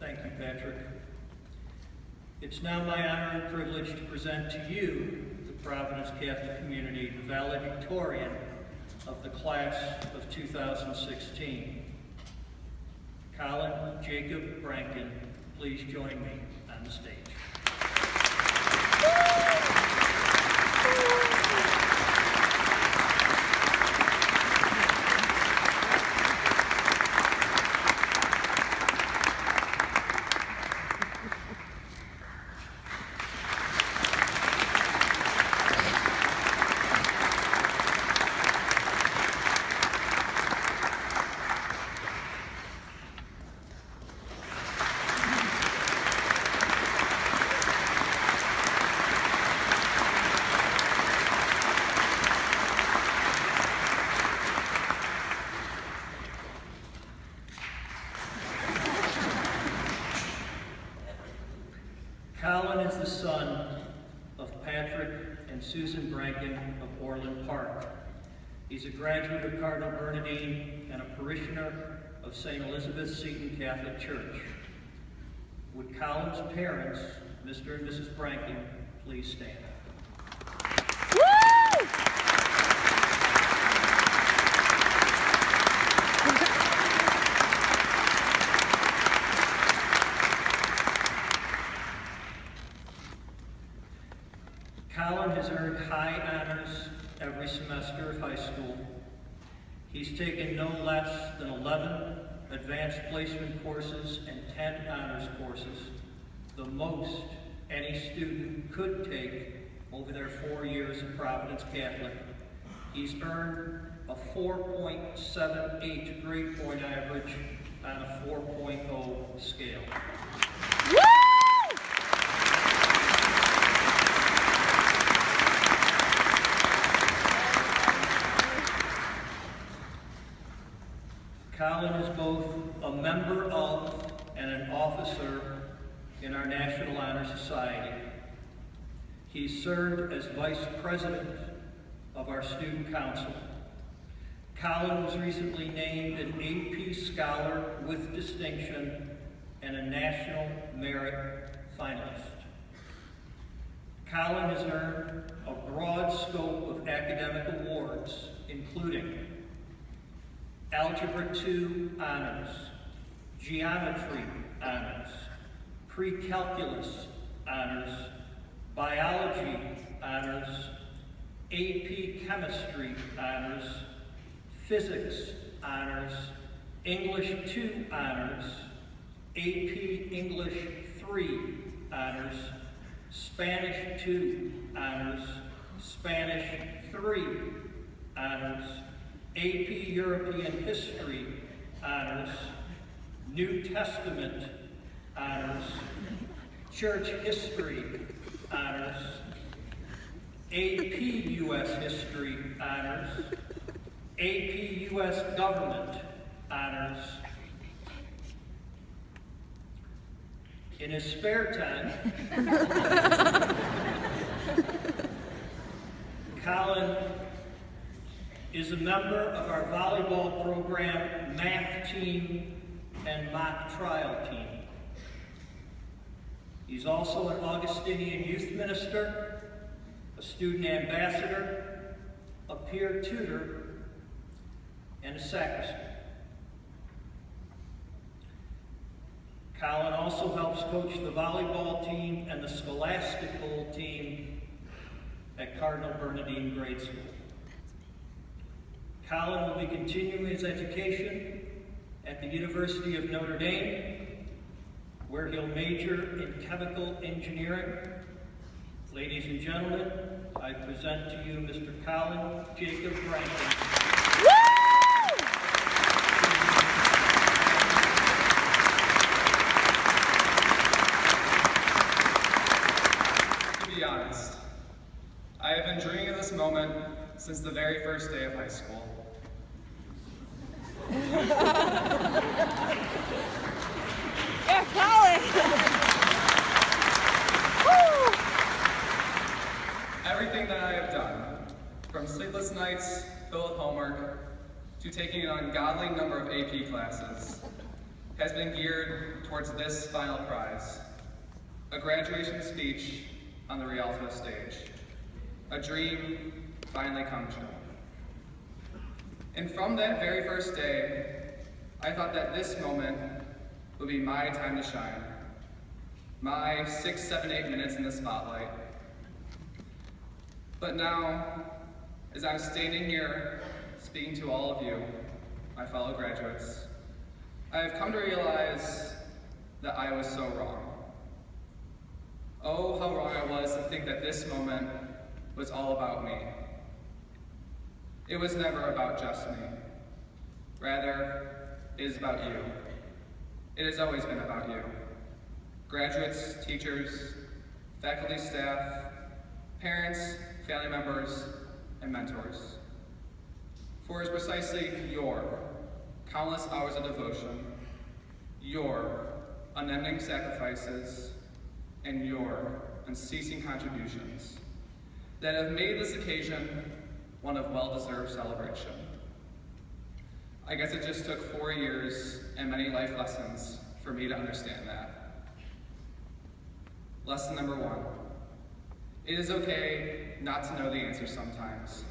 Thank you, Patrick. It's now my honor and privilege to present to you, the Providence Catholic community, the valedictorian of the class of 2016. Colin Jacob Brankin, please join me on the stage. Colin is the son of Patrick and Susan Brankin of Orland Park. He's a graduate of Cardinal Bernardine and a parishioner of St. Elizabeth Seton Catholic Church. Would Colin's parents, Mr. and Mrs. Brankin, please stand? Colin has earned high honors every semester of high school. He's taken no less than 11 advanced placement courses and 10 honors courses, the most any student could take over their 4 years of Providence Catholic. He's earned a 4.78 grade point average on a 4.0 scale. Colin is both a member of and an officer in our National Honor Society. He served as vice president of our student council. Colin was recently named an AP Scholar with distinction and a National Merit Finalist. Colin has earned a broad scope of academic awards, including Algebra 2 Honors, Geometry Honors, Pre-Calculus Honors, Biology Honors, AP Chemistry Honors, Physics Honors, English 2 Honors, AP English 3 Honors, Spanish 2 Honors, Spanish 3 Honors, AP European History Honors, New Testament Honors, Church History Honors, AP U.S. History Honors, AP U.S. Government Honors. In his spare time, Colin is a member of our volleyball program, math team, and mock trial team. He's also an Augustinian youth minister, a student ambassador, a peer tutor, and a sacristan. Colin also helps coach the volleyball team and the scholastic bowl team at Cardinal Bernardine Grade School. Colin will be continuing his education at the University of Notre Dame, where he'll major in chemical engineering. Ladies and gentlemen, I present to you Mr. Colin Jacob Brankin. To be honest, I have been dreaming of this moment since the very first day of high school. Yeah, Colin! Everything that I have done, from sleepless nights filled with homework, to taking an ungodly number of AP classes, has been geared towards this final prize, a graduation speech on the Rialto stage, a dream finally come true. And from that very first day, I thought that this moment would be my time to shine, my 6, 7, 8 minutes in the spotlight. But now, as I'm standing here speaking to all of you, my fellow graduates, I have come to realize that I was so wrong. Oh, how wrong I was to think that this moment was all about me. It was never about just me. Rather, it is about you. It has always been about you. Graduates, teachers, faculty, staff, parents, family members, and mentors. For it is precisely your countless hours of devotion, your unending sacrifices, and your unceasing contributions that have made this occasion one of well-deserved celebration. I guess it just took 4 years and many life lessons for me to understand that. Lesson number 1. It is okay not to know the answer sometimes.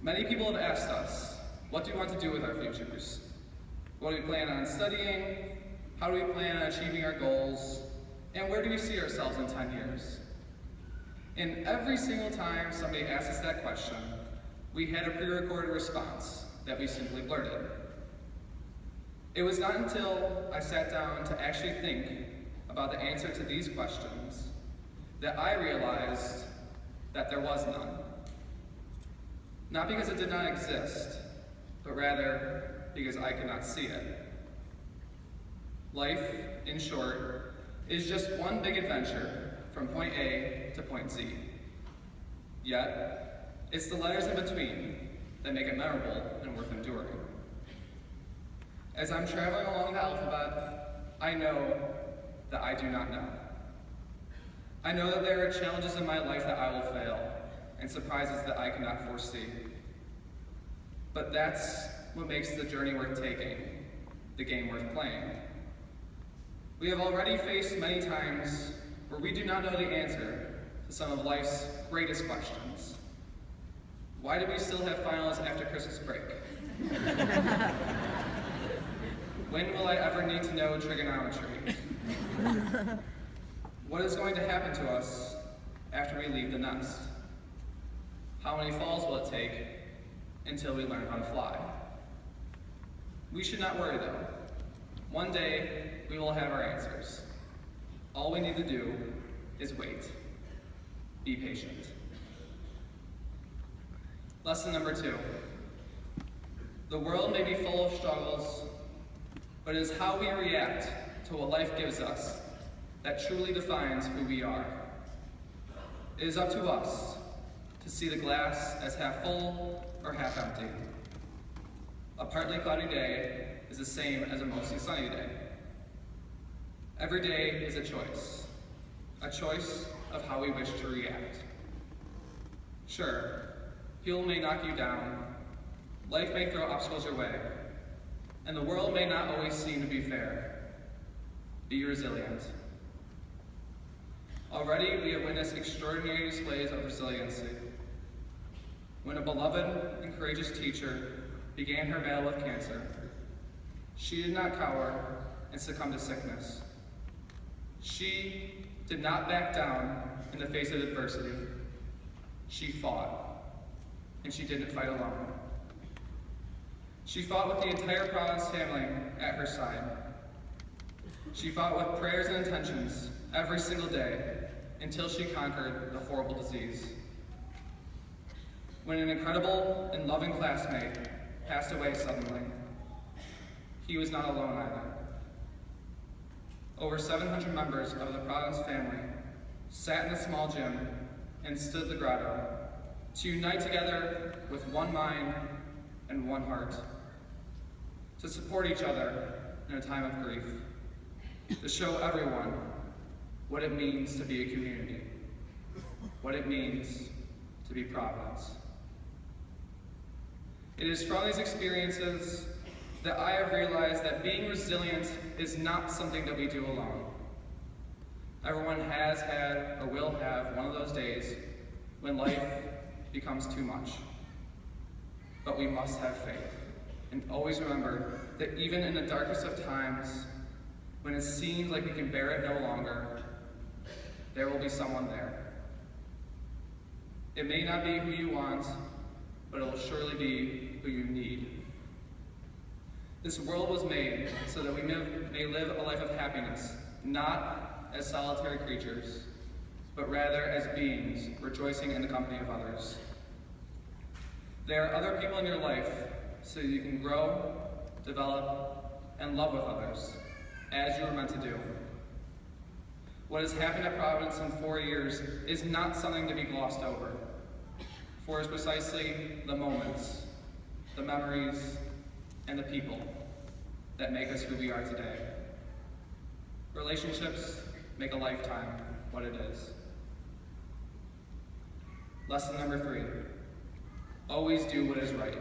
Many people have asked us, what do we want to do with our futures? What do we plan on studying? How do we plan on achieving our goals? And where do we see ourselves in 10 years? And every single time somebody asked us that question, we had a pre-recorded response that we simply blurted. It was not until I sat down to actually think about the answer to these questions that I realized that there was none. Not because it did not exist, but rather because I could not see it. Life, in short, is just one big adventure from point A to point Z. Yet, it's the letters in between that make it memorable and worth enduring. As I'm traveling along the alphabet, I know that I do not know. I know that there are challenges in my life that I will fail, and surprises that I cannot foresee. But that's what makes the journey worth taking, the game worth playing. We have already faced many times where we do not know the answer to some of life's greatest questions. Why do we still have finals after Christmas break? When will I ever need to know trigonometry? What is going to happen to us after we leave the nest? How many falls will it take until we learn how to fly? We should not worry though. One day, we will have our answers. All we need to do is wait. Be patient. Lesson number 2. The world may be full of struggles, but it is how we react to what life gives us that truly defines who we are. It is up to us to see the glass as half full or half empty. A partly cloudy day is the same as a mostly sunny day. Every day is a choice of how we wish to react. Sure, people may knock you down, life may throw obstacles your way, and the world may not always seem to be fair. Be resilient. Already we have witnessed extraordinary displays of resiliency. When a beloved and courageous teacher began her battle with cancer, she did not cower and succumb to sickness. She did not back down in the face of adversity. She fought, and she didn't fight alone. She fought with the entire Providence family at her side. She fought with prayers and intentions every single day until she conquered the horrible disease. When an incredible and loving classmate passed away suddenly, he was not alone either. Over 700 members of the Providence family sat in a small gym and stood the grotto to unite together with one mind and one heart, to support each other in a time of grief, to show everyone what it means to be a community, what it means to be Providence. It is from these experiences that I have realized that being resilient is not something that we do alone. Everyone has had or will have one of those days when life becomes too much. But we must have faith and always remember that even in the darkest of times, when it seems like we can bear it no longer, there will be someone there. It may not be who you want, but it will surely be who you need. This world was made so that we may live a life of happiness, not as solitary creatures, but rather as beings rejoicing in the company of others. There are other people in your life so you can grow, develop, and love with others, as you were meant to do. What has happened at Providence in 4 years is not something to be glossed over, for it's precisely the moments, the memories, and the people that make us who we are today. Relationships make a lifetime what it is. Lesson number 3, always do what is right.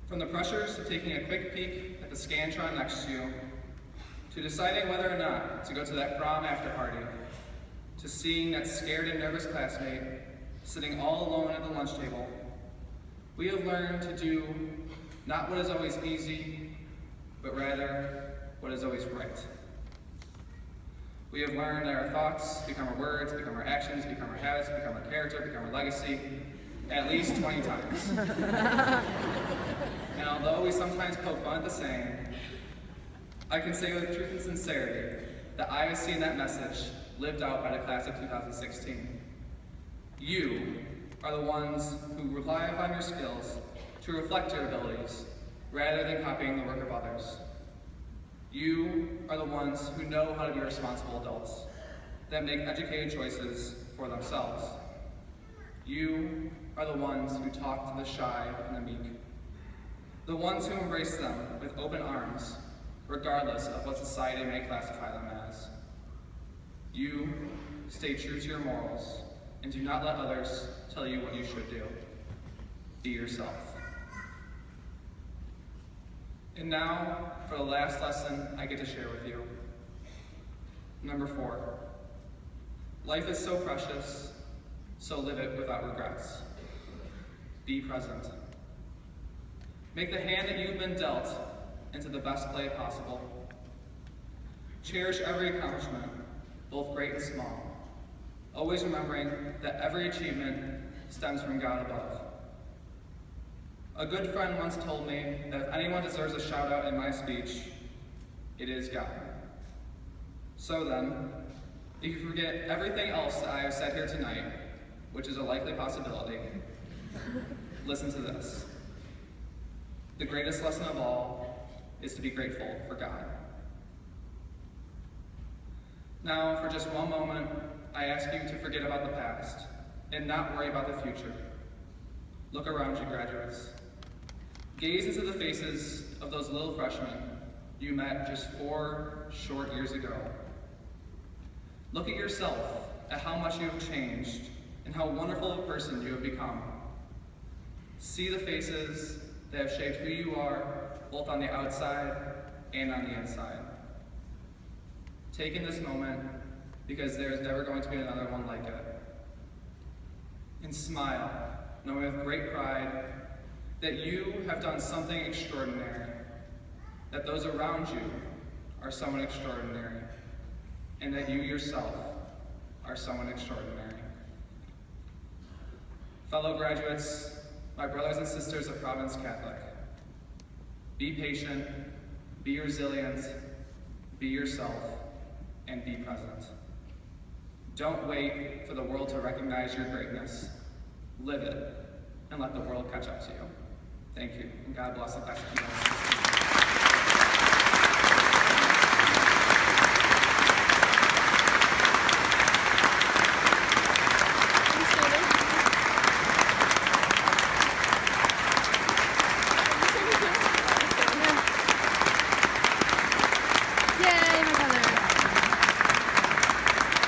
From the pressures of taking a quick peek at the Scantron next to you, to deciding whether or not to go to that prom after party, to seeing that scared and nervous classmate sitting all alone at the lunch table, we have learned to do not what is always easy, but rather what is always right. We have learned that our thoughts become our words, become our actions, become our habits, become our character, become our legacy, at least 20 times. And although we sometimes poke fun at the saying, I can say with truth and sincerity that I have seen that message lived out by the class of 2016. You are the ones who rely upon your skills to reflect your abilities rather than copying the work of others. You are the ones who know how to be responsible adults that make educated choices for themselves. You are the ones who talk to the shy and the meek, the ones who embrace them with open arms, regardless of what society may classify them as. You stay true to your morals and do not let others tell you what you should do. Be yourself. And now, for the last lesson I get to share with you. Number 4, life is so precious, so live it without regrets. Be present. Make the hand that you've been dealt into the best play possible. Cherish every accomplishment, both great and small, always remembering that every achievement stems from God above. A good friend once told me that if anyone deserves a shout out in my speech, it is God. So then, if you forget everything else that I have said here tonight, which is a likely possibility, listen to this. The greatest lesson of all is to be grateful for God. Now, for just one moment, I ask you to forget about the past and not worry about the future. Look around you, graduates. Gaze into the faces of those little freshmen you met just 4 short years ago. Look at yourself, at how much you have changed and how wonderful a person you have become. See the faces that have shaped who you are, both on the outside and on the inside. Take in this moment, because there is never going to be another one like it. And smile, knowing with great pride that you have done something extraordinary, that those around you are someone extraordinary, and that you yourself are someone extraordinary. Fellow graduates, my brothers and sisters of Providence Catholic, be patient, be resilient, be yourself, and be present. Don't wait for the world to recognize your greatness. Live it, and let the world catch up to you. Thank you, and God bless the class.